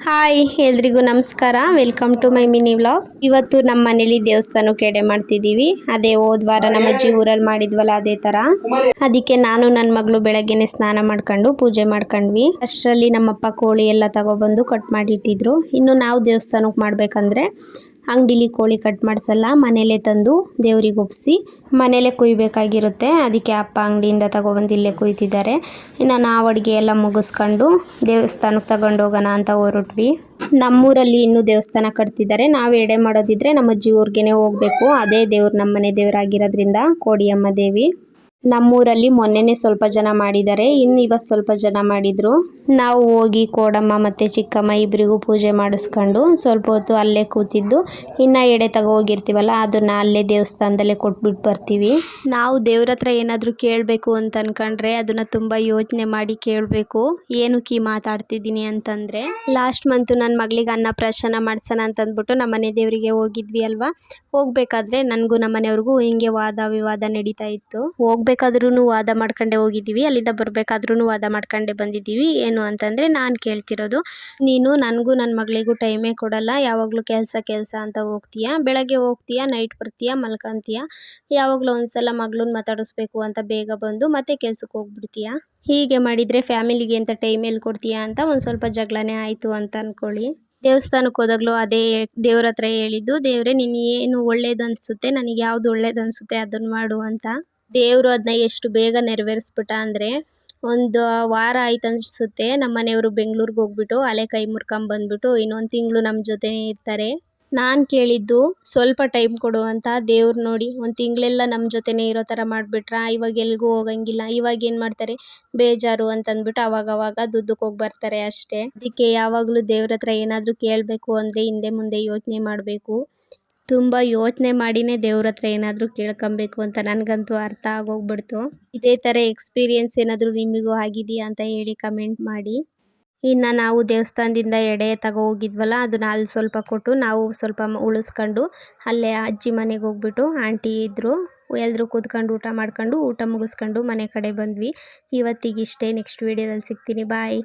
Hi ಎಲ್ರಿಗೂ ನಮಸ್ಕಾರ. Welcome to my mini vlog. ಇವತ್ತು ನಮ್ಮ ಮನೇಲಿ ದೇವಸ್ಥಾನಕ್ಕೆ ಎಡೆ ಮಾಡ್ತಿದ್ದೀವಿ. ಅದೇ ಹೋದ ವಾರ ನಮ್ಮ ಅಜ್ಜಿ ಊರಲ್ಲಿ ಮಾಡಿದ್ವಲ್ಲ ಅದೇ ತರ. ಅದಕ್ಕೆ ನಾನು ನನ್ನ ಮಗಳು ಬೆಳಗ್ಗೆನೆ ಸ್ನಾನ ಮಾಡ್ಕೊಂಡು ಪೂಜೆ ಮಾಡ್ಕೊಂಡ್ವಿ. ಅಷ್ಟರಲ್ಲಿ ನಮ್ಮಪ್ಪ ಕೋಳಿ ಎಲ್ಲ ತಗೊಬಂದು ಕಟ್ ಮಾಡಿಟ್ಟಿದ್ರು. ಇನ್ನು ನಾವು ದೇವಸ್ಥಾನಕ್ಕೆ ಮಾಡ್ಬೇಕಂದ್ರೆ ಅಂಗಡಿಲಿ ಕೋಳಿ ಕಟ್ ಮಾಡಿಸಲ್ಲ, ಮನೇಲೆ ತಂದು ದೇವ್ರಿಗೆ ಒಪ್ಪಿಸಿ ಮನೇಲೆ ಕುಯ್ಬೇಕಾಗಿರುತ್ತೆ. ಅದಕ್ಕೆ ಅಪ್ಪ ಅಂಗಡಿಯಿಂದ ತಗೊಬಂದು ಇಲ್ಲೇ ಕುಯ್ತಿದ್ದಾರೆ. ಇನ್ನು ನಾವು ಅಡುಗೆ ಎಲ್ಲ ಮುಗಿಸ್ಕೊಂಡು ದೇವಸ್ಥಾನಕ್ಕೆ ತಗೊಂಡು ಹೋಗೋಣ ಅಂತ ಹೊರಟ್ವಿ. ನಮ್ಮೂರಲ್ಲಿ ಇನ್ನೂ ದೇವಸ್ಥಾನ ಕಟ್ತಿದ್ದಾರೆ. ನಾವು ಎಡೆ ಮಾಡೋದಿದ್ರೆ ನಮ್ಮ ಅಜ್ಜಿ ಊರಿಗೇನೆ ಹೋಗಬೇಕು. ಅದೇ ದೇವ್ರು ನಮ್ಮನೆ ದೇವರಾಗಿರೋದ್ರಿಂದ ಕೋಡಿಯಮ್ಮ ದೇವಿ. ನಮ್ಮೂರಲ್ಲಿ ಮೊನ್ನೆನೇ ಸ್ವಲ್ಪ ಜನ ಮಾಡಿದ್ದಾರೆ, ಇನ್ನು ಇವತ್ತು ಸ್ವಲ್ಪ ಜನ ಮಾಡಿದ್ರು. ನಾವು ಹೋಗಿ ಕೋಡಮ್ಮ ಮತ್ತು ಚಿಕ್ಕಮ್ಮ ಇಬ್ಬರಿಗೂ ಪೂಜೆ ಮಾಡಿಸ್ಕೊಂಡು ಸ್ವಲ್ಪ ಹೊತ್ತು ಅಲ್ಲೇ ಕೂತಿದ್ದು ಇನ್ನು ಎಡೆ ತಗೋ ಹೋಗಿರ್ತೀವಲ್ಲ ಅದನ್ನು ಅಲ್ಲೇ ದೇವಸ್ಥಾನದಲ್ಲೇ ಕೊಟ್ಬಿಟ್ಟು ಬರ್ತೀವಿ. ನಾವು ದೇವ್ರ ಹತ್ರ ಏನಾದರೂ ಕೇಳಬೇಕು ಅಂತ ಅಂದ್ಕೊಂಡ್ರೆ ಅದನ್ನು ತುಂಬ ಯೋಚನೆ ಮಾಡಿ ಕೇಳಬೇಕು. ಏನಕ್ಕೆ ಮಾತಾಡ್ತಿದ್ದೀನಿ ಅಂತಂದರೆ, ಲಾಸ್ಟ್ ಮಂತು ನನ್ನ ಮಗಳಿಗೆ ಅನ್ನಪ್ರಾಶನ ಮಾಡ್ಸೋಣ ಅಂತಂದ್ಬಿಟ್ಟು ನಮ್ಮ ಮನೆ ದೇವರಿಗೆ ಹೋಗಿದ್ವಿ ಅಲ್ವಾ. ಹೋಗ್ಬೇಕಾದ್ರೆ ನನಗೂ ನಮ್ಮ ಮನೆಯವ್ರಿಗೂ ಹಿಂಗೆ ವಾದ ವಿವಾದ ನಡೀತಾ ಇತ್ತು. ಹೋಗ್ಬೇಕಾದ್ರೂ ವಾದ ಮಾಡ್ಕೊಂಡೇ ಹೋಗಿದ್ದೀವಿ, ಅಲ್ಲಿಂದ ಬರಬೇಕಾದ್ರೂ ವಾದ ಮಾಡ್ಕೊಂಡೇ ಬಂದಿದ್ದೀವಿ. ಏನು ಅಂತಂದರೆ, ನಾನು ಕೇಳ್ತಿರೋದು, ನೀನು ನನಗೂ ನನ್ನ ಮಗಳಿಗೂ ಟೈಮೇ ಕೊಡಲ್ಲ, ಯಾವಾಗಲೂ ಕೆಲಸ ಅಂತ ಹೋಗ್ತೀಯಾ, ಬೆಳಗ್ಗೆ ಹೋಗ್ತೀಯಾ, ನೈಟ್ ಬರ್ತೀಯಾ, ಮಲ್ಕೊಂತೀಯಾ, ಯಾವಾಗಲೂ ಒಂದ್ಸಲ ಮಗಳನ್ನ ಮಾತಾಡಿಸ್ಬೇಕು ಅಂತ ಬೇಗ ಬಂದು ಮತ್ತೆ ಕೆಲ್ಸಕ್ಕೆ ಹೋಗ್ಬಿಡ್ತೀಯಾ. ಹೀಗೆ ಮಾಡಿದರೆ ಫ್ಯಾಮಿಲಿಗೆ ಅಂತ ಟೈಮ್ ಎಲ್ಲಿ ಕೊಡ್ತೀಯಾ ಅಂತ ಒಂದು ಸ್ವಲ್ಪ ಜಗಳನೇ ಆಯಿತು ಅಂತ ಅಂದ್ಕೊಳ್ಳಿ. ದೇವಸ್ಥಾನಕ್ಕೆ ಹೋದಾಗಲೂ ಅದೇ ದೇವ್ರ ಹತ್ರ ಹೇಳಿದ್ದು, ದೇವ್ರೆ ನೀನು ಏನು ಒಳ್ಳೇದು ಅನಿಸುತ್ತೆ, ನನಗೆ ಯಾವುದು ಒಳ್ಳೇದು ಅನಿಸುತ್ತೆ ಅದನ್ನು ಮಾಡು ಅಂತ. ದೇವರು ಅದನ್ನ ಎಷ್ಟು ಬೇಗ ನೆರವೇರಿಸ್ಬಿಟ್ಟ ಅಂದರೆ, ಒಂದು ವಾರ ಆಯ್ತು ಅನಿಸುತ್ತೆ ನಮ್ಮ ಮನೆಯವರು ಬೆಂಗಳೂರಿಗೆ ಹೋಗ್ಬಿಟ್ಟು ಅಲ್ಲೇ ಕೈ ಮುರ್ಕೊಂಬಂದ್ಬಿಟ್ಟು ಇನ್ನೊಂದು ತಿಂಗಳು ನಮ್ಮ ಜೊತೆನೇ ಇರ್ತಾರೆ. ನಾನು ಕೇಳಿದ್ದು ಸ್ವಲ್ಪ ಟೈಮ್ ಕೊಡು ಅಂತ. ದೇವ್ರು ನೋಡಿ ಒಂದು ತಿಂಗಳೆಲ್ಲ ನಮ್ಮ ಜೊತೆನೇ ಇರೋ ಥರ ಮಾಡಿಬಿಟ್ರಾ. ಇವಾಗ ಎಲ್ಗೂ ಹೋಗಂಗಿಲ್ಲ. ಇವಾಗ ಏನು ಮಾಡ್ತಾರೆ, ಬೇಜಾರು ಅಂತಂದ್ಬಿಟ್ಟು ಅವಾಗವಾಗ ದುಡ್ಡಕ್ಕೆ ಹೋಗಿ ಬರ್ತಾರೆ ಅಷ್ಟೇ. ಅದಕ್ಕೆ ಯಾವಾಗಲೂ ದೇವ್ರ ಹತ್ರ ಏನಾದರೂ ಕೇಳಬೇಕು ಅಂದರೆ ಹಿಂದೆ ಮುಂದೆ ಯೋಚನೆ ಮಾಡಬೇಕು. ತುಂಬ ಯೋಚನೆ ಮಾಡಿನೇ ದೇವ್ರ ಹತ್ರ ಏನಾದರೂ ಕೇಳ್ಕೊಬೇಕು ಅಂತ ನನಗಂತೂ ಅರ್ಥ ಆಗೋಗ್ಬಿಡ್ತು. ಇದೇ ಥರ ಎಕ್ಸ್ಪೀರಿಯೆನ್ಸ್ ಏನಾದರೂ ನಿಮಗೂ ಆಗಿದೆಯಾ ಅಂತ ಹೇಳಿ ಕಮೆಂಟ್ ಮಾಡಿ. ಇನ್ನು ನಾವು ದೇವಸ್ಥಾನದಿಂದ ಎಡೆ ತಗೋ ಹೋಗಿದ್ವಲ್ಲ ಅದನ್ನ ಅಲ್ಲಿ ಸ್ವಲ್ಪ ಕೊಟ್ಟು ನಾವು ಸ್ವಲ್ಪ ಉಳಿಸ್ಕೊಂಡು ಅಲ್ಲೇ ಅಜ್ಜಿ ಮನೆಗೆ ಹೋಗ್ಬಿಟ್ಟು ಆಂಟಿ ಇದ್ದರು, ಎಲ್ಲರೂ ಕೂತ್ಕೊಂಡು ಊಟ ಮಾಡ್ಕೊಂಡು ಊಟ ಮುಗಿಸ್ಕೊಂಡು ಮನೆ ಕಡೆ ಬಂದ್ವಿ. ಇವತ್ತಿಗಿಷ್ಟೇ. ನೆಕ್ಸ್ಟ್ ವೀಡಿಯೋದಲ್ಲಿ ಸಿಗ್ತೀನಿ. ಬಾಯ್.